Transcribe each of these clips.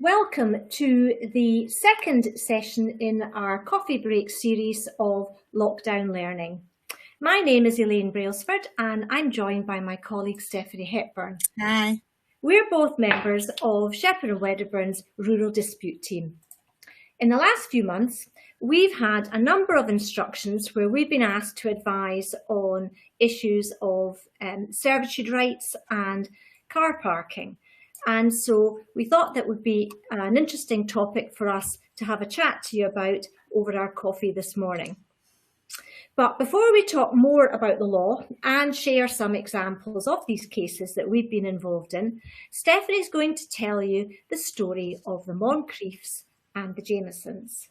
Welcome to the second session in our coffee break series of lockdown learning. My name is Elaine Brailsford and I'm joined by my colleague Stephanie Hepburn. Hi. We're both members of Shepherd and Wedderburn's Rural Dispute Team. In the last few months, we've had a number of instructions where we've been asked to advise on issues of servitude rights and car parking. And so we thought that would be an interesting topic for us to have a chat to you about over our coffee this morning. But before we talk more about the law and share some examples of these cases that we've been involved in, Stephanie's going to tell you the story of the Moncriefs and the Jamesons.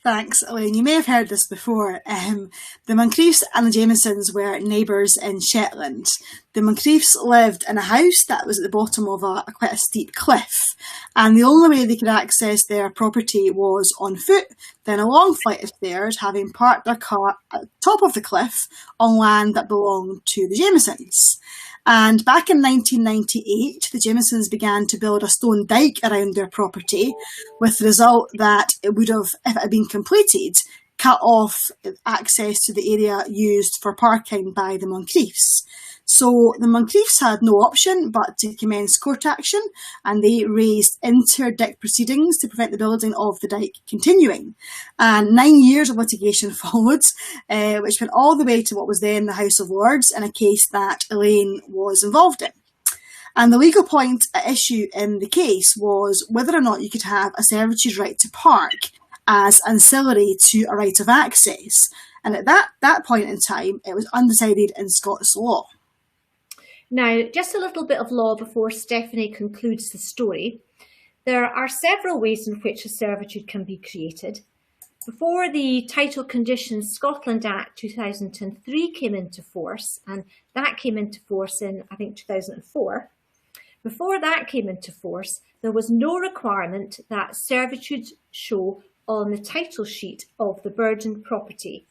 Thanks, Elaine. You may have heard this before. The Moncriefs and the Jamesons were neighbours in Shetland. The Moncriefs lived in a house that was at the bottom of quite a steep cliff, and the only way they could access their property was on foot, then a long flight of stairs, having parked their car at the top of the cliff on land that belonged to the Jamesons. And back in 1998, the Jamesons began to build a stone dike around their property, with the result that it would have, if it had been completed, cut off access to the area used for parking by the Moncriefs. So the Moncriefs had no option but to commence court action, and they raised interdict proceedings to prevent the building of the dike continuing. And 9 years of litigation followed, which went all the way to what was then the House of Lords in a case that Elaine was involved in. And the legal point at issue in the case was whether or not you could have a servitude right to park as ancillary to a right of access. And at that point in time, it was undecided in Scots law. Now, just a little bit of law before Stephanie concludes the story. There are several ways in which a servitude can be created. Before the Title Conditions Scotland Act 2003 came into force, and that came into force in, I think, 2004, before that came into force, there was no requirement that servitudes show on the title sheet of the burdened property.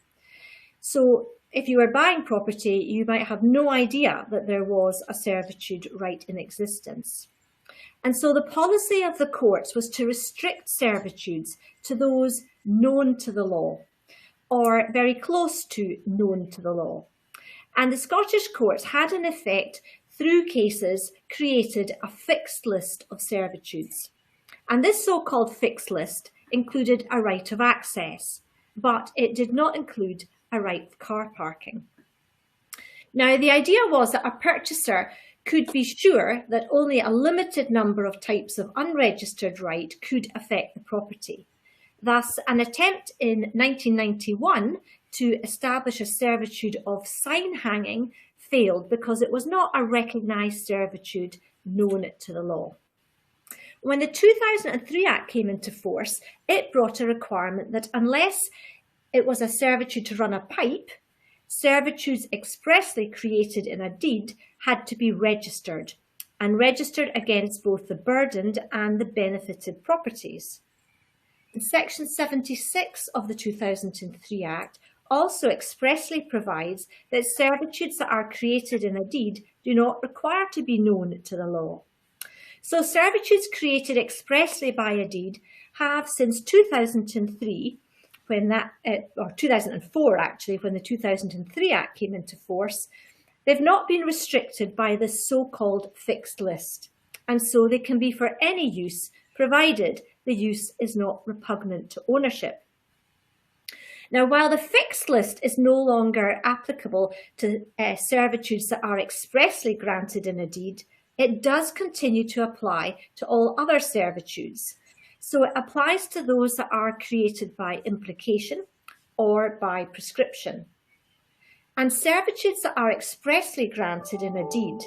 So if you were buying property, you might have no idea that there was a servitude right in existence. And so the policy of the courts was to restrict servitudes to those known to the law, or very close to known to the law. And the Scottish courts had in effect, through cases, created a fixed list of servitudes. And this so-called fixed list included a right of access, but it did not include a right of car parking. Now, the idea was that a purchaser could be sure that only a limited number of types of unregistered right could affect the property. Thus, an attempt in 1991 to establish a servitude of sign hanging failed because it was not a recognised servitude known to the law. When the 2003 Act came into force, it brought a requirement that unless it was a servitude to run a pipe, servitudes expressly created in a deed had to be registered, and registered against both the burdened and the benefited properties. And Section 76 of the 2003 Act also expressly provides that servitudes that are created in a deed do not require to be known to the law. So servitudes created expressly by a deed have since 2003, or 2004 actually, when the 2003 Act came into force, they've not been restricted by this so-called fixed list. And so they can be for any use, provided the use is not repugnant to ownership. Now, while the fixed list is no longer applicable to servitudes that are expressly granted in a deed, it does continue to apply to all other servitudes. So it applies to those that are created by implication or by prescription. And servitudes that are expressly granted in a deed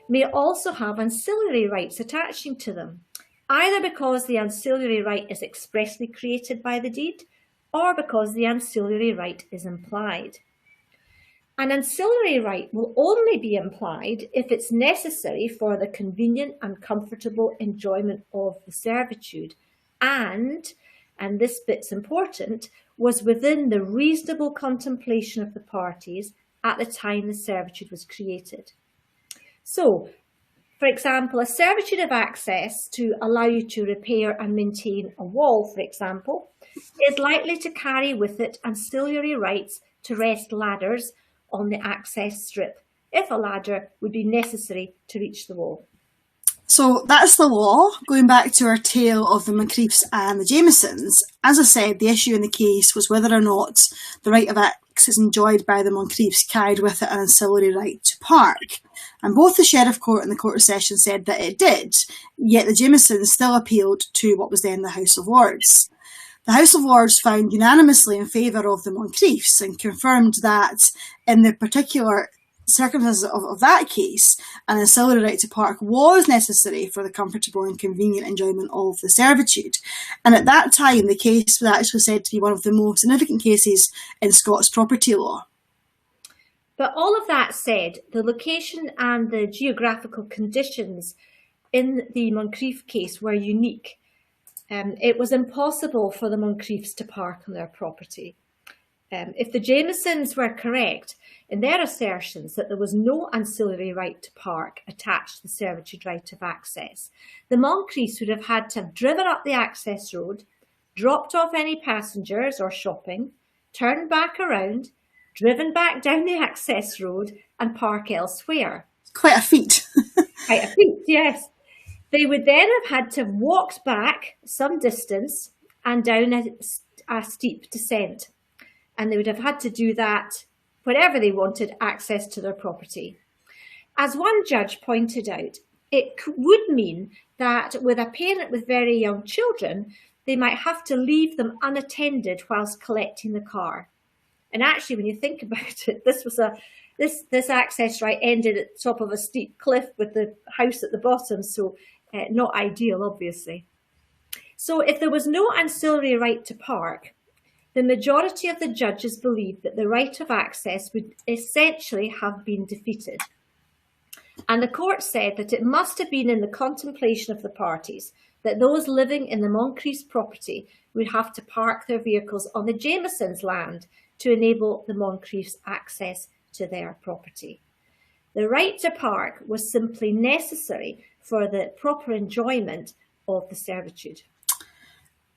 may also have ancillary rights attaching to them, either because the ancillary right is expressly created by the deed or because the ancillary right is implied. An ancillary right will only be implied if it's necessary for the convenient and comfortable enjoyment of the servitude and this bit's important, was within the reasonable contemplation of the parties at the time the servitude was created. So, For example, a servitude of access to allow you to repair and maintain a wall, for example, is likely to carry with it ancillary rights to rest ladders on the access strip, if a ladder would be necessary to reach the wall. So that's the law. Going back to our tale of the Moncriefs and the Jamesons, as I said, the issue in the case was whether or not the right of access enjoyed by the Moncriefs carried with it an ancillary right to park. And both the Sheriff Court and the Court of Session said that it did, yet the Jamesons still appealed to what was then the House of Lords. The House of Lords found unanimously in favour of the Moncriefs and confirmed that in the particular circumstances of that case, an ancillary right to park was necessary for the comfortable and convenient enjoyment of the servitude. And at that time, the case was actually said to be one of the most significant cases in Scots property law. But all of that said, the location and the geographical conditions in the Moncrief case were unique. It was impossible for the Moncriefs to park on their property. If the Jamesons were correct in their assertions that there was no ancillary right to park attached to the servitude right of access, the Moncriefs would have had to have driven up the access road, dropped off any passengers or shopping, turned back around, driven back down the access road and park elsewhere. Quite a feat. Quite a feat, yes. They would then have had to have walked back some distance and down a steep descent. And they would have had to do that wherever they wanted access to their property. As one judge pointed out, it would mean that with a parent with very young children, they might have to leave them unattended whilst collecting the car. And actually, when you think about it, this access right ended at the top of a steep cliff with the house at the bottom, so not ideal, obviously. So if there was no ancillary right to park, the majority of the judges believed that the right of access would essentially have been defeated. And the court said that it must have been in the contemplation of the parties that those living in the Moncrief's property would have to park their vehicles on the Jamesons' land to enable the Moncriefs access to their property. The right to park was simply necessary for the proper enjoyment of the servitude.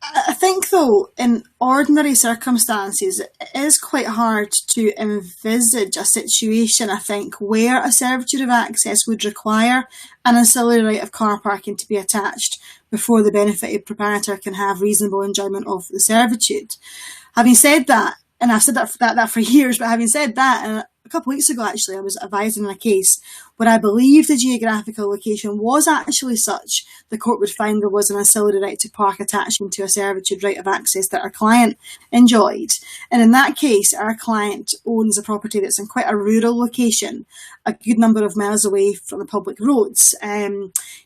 I think, though, in ordinary circumstances, it is quite hard to envisage a situation, I think, where a servitude of access would require an ancillary right of car parking to be attached before the benefited proprietor can have reasonable enjoyment of the servitude. Having said that, and I've said that for years, but having said that, a couple of weeks ago, actually, I was advising in a case where I believe the geographical location was actually such the court would find there was an ancillary right to park attaching to a servitude right of access that our client enjoyed. And in that case, our client owns a property that's in quite a rural location, a good number of miles away from the public roads.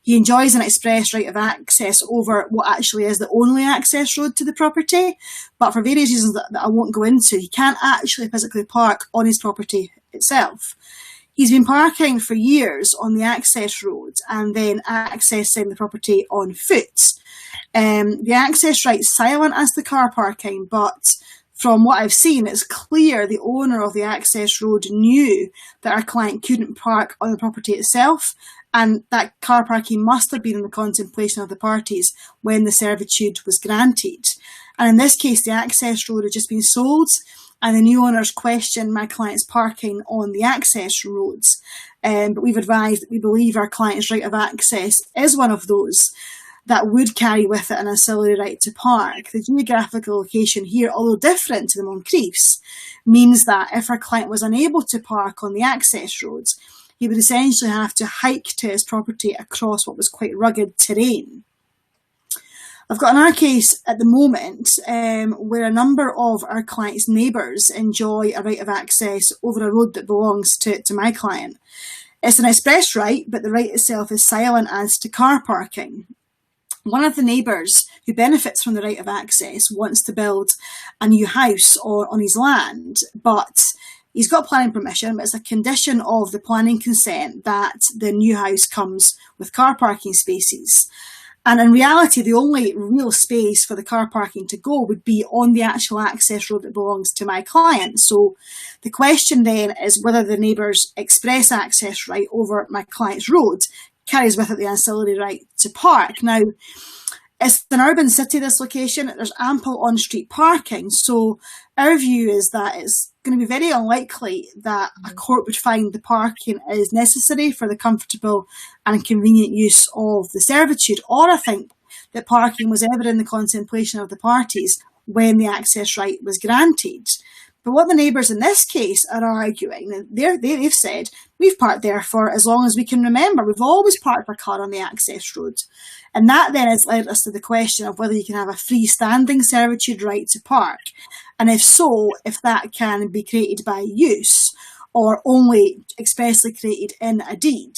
He enjoys an express right of access over what actually is the only access road to the property, but for various reasons that I won't go into, he can't actually physically park on his property itself. He's been parking for years on the access road and then accessing the property on foot. The access right's silent as the car parking, but from what I've seen, it's clear the owner of the access road knew that our client couldn't park on the property itself, and that car parking must have been in the contemplation of the parties when the servitude was granted. And in this case, the access road had just been sold, and the new owners questioned my client's parking on the access roads. But we've advised that we believe our client's right of access is one of those that would carry with it an ancillary right to park. The geographical location here, although different to the Moncriefs, means that if our client was unable to park on the access roads, he would essentially have to hike to his property across what was quite rugged terrain. I've got another case at the moment where a number of our client's neighbours enjoy a right of access over a road that belongs to my client. It's an express right, but the right itself is silent as to car parking. One of the neighbours who benefits from the right of access wants to build a new house on his land, but he's got planning permission, but it's a condition of the planning consent that the new house comes with car parking spaces. And in reality, the only real space for the car parking to go would be on the actual access road that belongs to my client. So the question then is whether the neighbour's express access right over my client's road carries with it the ancillary right to park. Now, it's an urban city, this location. There's ample on-street parking. So our view is that it's going to be very unlikely that a court would find the parking is necessary for the comfortable and convenient use of the servitude, or I think that parking was ever in the contemplation of the parties when the access right was granted. But what the neighbours in this case are arguing, they've said, we've parked there for as long as we can remember. We've always parked our car on the access road. And that then has led us to the question of whether you can have a freestanding servitude right to park. And if so, if that can be created by use or only expressly created in a deed.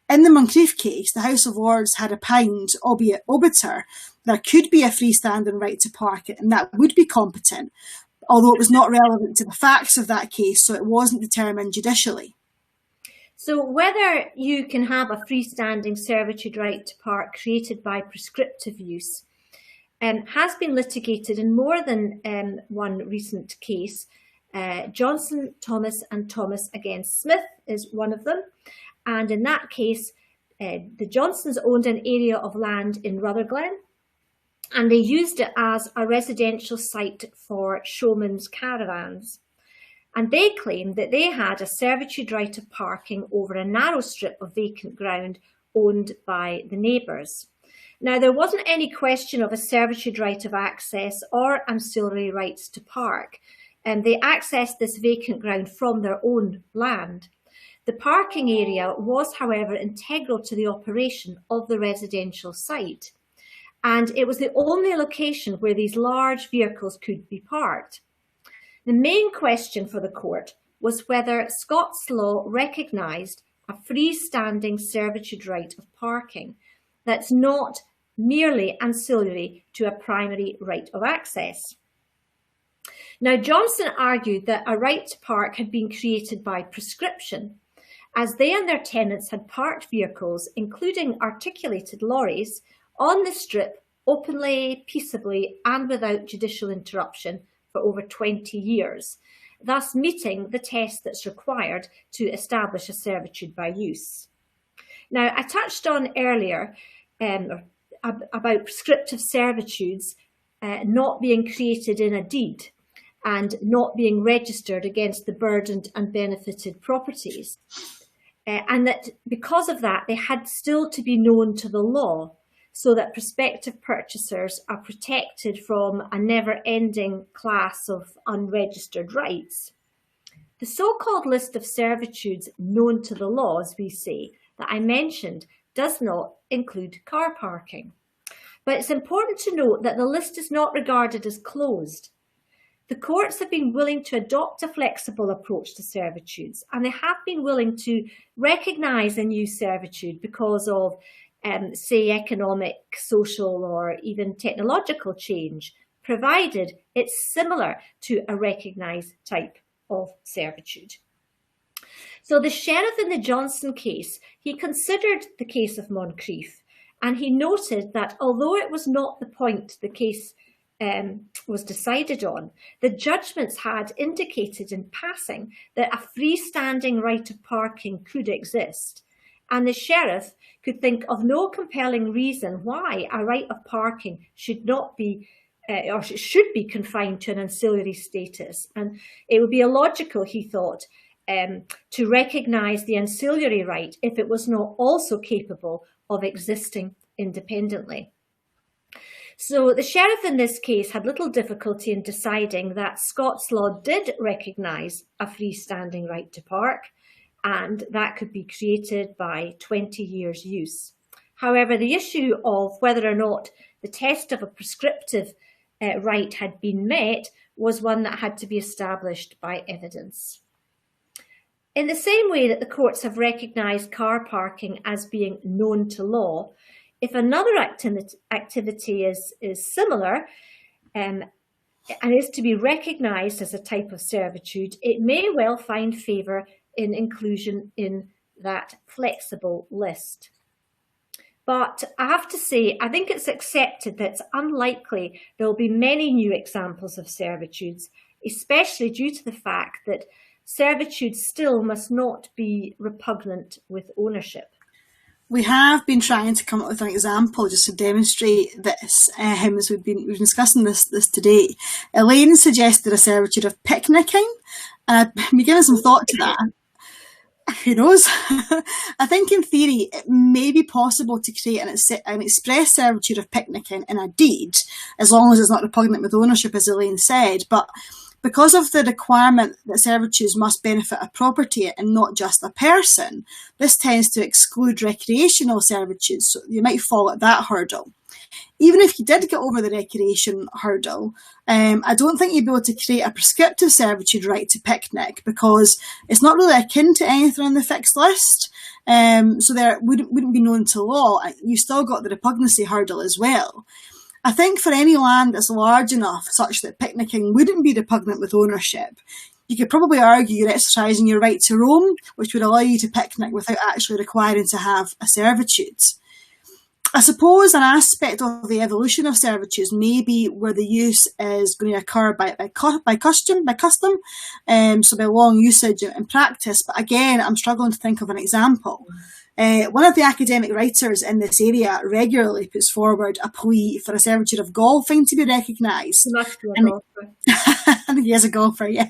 In the Moncrief case, the House of Lords had opined, albeit obiter, there could be a freestanding right to park it, and that would be competent, although it was not relevant to the facts of that case, so it wasn't determined judicially. So whether you can have a freestanding servitude right to park created by prescriptive use has been litigated in more than one recent case. Johnson, Thomas and Thomas against Smith is one of them. And in that case, the Johnsons owned an area of land in Rutherglen, and they used it as a residential site for showmen's caravans. And they claimed that they had a servitude right of parking over a narrow strip of vacant ground owned by the neighbours. Now, there wasn't any question of a servitude right of access or ancillary rights to park, and they accessed this vacant ground from their own land. The parking area was, however, integral to the operation of the residential site, and it was the only location where these large vehicles could be parked. The main question for the court was whether Scots law recognised a freestanding servitude right of parking that's not merely ancillary to a primary right of access. Now, Johnson argued that a right to park had been created by prescription, as they and their tenants had parked vehicles, including articulated lorries, on the strip openly, peaceably and without judicial interruption for over 20 years, thus meeting the test that's required to establish a servitude by use. Now, I touched on earlier about prescriptive servitudes not being created in a deed and not being registered against the burdened and benefited properties. And that because of that, they had still to be known to the law, so that prospective purchasers are protected from a never-ending class of unregistered rights. The so-called list of servitudes known to the law, as we say, that I mentioned, does not include car parking. But it's important to note that the list is not regarded as closed. The courts have been willing to adopt a flexible approach to servitudes, and they have been willing to recognise a new servitude because of say economic, social or even technological change, provided it's similar to a recognised type of servitude. So the sheriff in the Johnson case, he considered the case of Moncrief, and he noted that although it was not the point the case was decided on, the judgments had indicated in passing that a freestanding right of parking could exist, and the sheriff could think of no compelling reason why a right of parking should not be or should be confined to an ancillary status. And it would be illogical, he thought, to recognise the ancillary right if it was not also capable of existing independently. So the sheriff in this case had little difficulty in deciding that Scots law did recognise a freestanding right to park, and that could be created by 20 years' use. However, the issue of whether or not the test of a prescriptive right had been met was one that had to be established by evidence. In the same way that the courts have recognised car parking as being known to law, if another activity is similar and is to be recognised as a type of servitude, it may well find favour in inclusion in that flexible list. But I have to say, I think it's accepted that it's unlikely there will be many new examples of servitudes, especially due to the fact that servitude still must not be repugnant with ownership. We have been trying to come up with an example just to demonstrate this, as we've been discussing this today. Elaine suggested a servitude of picnicking, and I've been giving some thought to that. Who knows? I think in theory it may be possible to create an express servitude of picnicking in a deed, as long as it's not repugnant with ownership, as Elaine said. But because of the requirement that servitudes must benefit a property and not just a person, this tends to exclude recreational servitudes, so you might fall at that hurdle. Even if you did get over the recreation hurdle, I don't think you'd be able to create a prescriptive servitude right to picnic, because it's not really akin to anything on the fixed list. So there wouldn't be known to law. You've still got the repugnancy hurdle as well. I think for any land that's large enough such that picnicking wouldn't be repugnant with ownership, you could probably argue you're exercising your right to roam, which would allow you to picnic without actually requiring to have a servitude. I suppose an aspect of the evolution of servitudes may be where the use is going to occur by custom, so by long usage and practice. But again, I'm struggling to think of an example. One of the academic writers in this area regularly puts forward a plea for a servitude of golfing to be recognised. I think he is a golfer, yeah.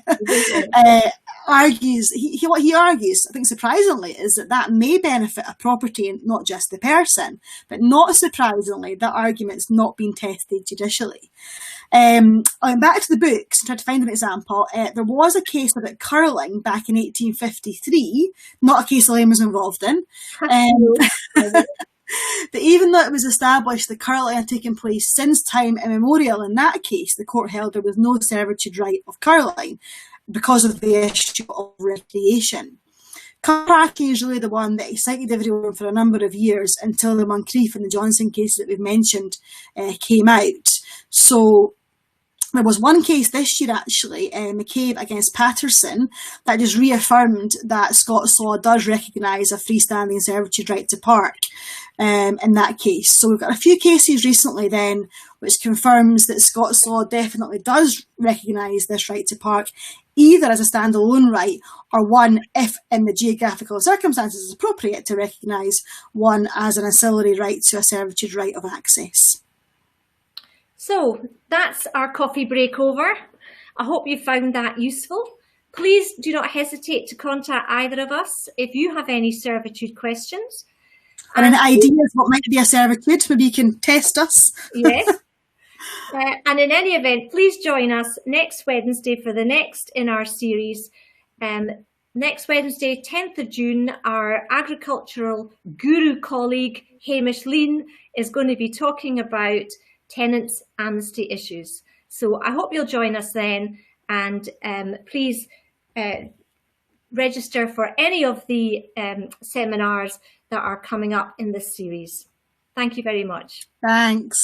What he argues, I think surprisingly, is that may benefit a property and not just the person. But not surprisingly, that argument's not been tested judicially. I went back to the books and tried to find an example. There was a case about curling back in 1853, not a case Elaine was involved in. But even though it was established that curling had taken place since time immemorial, in that case, the court held there was no servitude right of curling because of the issue of recreation. Car parking is really the one that excited everyone for a number of years until the Moncrief and the Johnson cases that we've mentioned came out. So there was one case this year, actually, McCabe against Patterson, that just reaffirmed that Scots law does recognise a freestanding servitude right to park in that case. So we've got a few cases recently then which confirms that Scots law definitely does recognise this right to park, either as a standalone right or one, if in the geographical circumstances is appropriate, to recognise one as an ancillary right to a servitude right of access. So that's our coffee break over. I hope you found that useful. Please do not hesitate to contact either of us if you have any servitude questions. And any ideas what might be a servitude, maybe you can test us. Yes. And in any event, please join us next Wednesday for the next in our series. Next Wednesday, 10th of June, our agricultural guru colleague, Hamish Lean, is going to be talking about tenants' amnesty issues. So I hope you'll join us then, and please register for any of the seminars that are coming up in this series. Thank you very much. Thanks.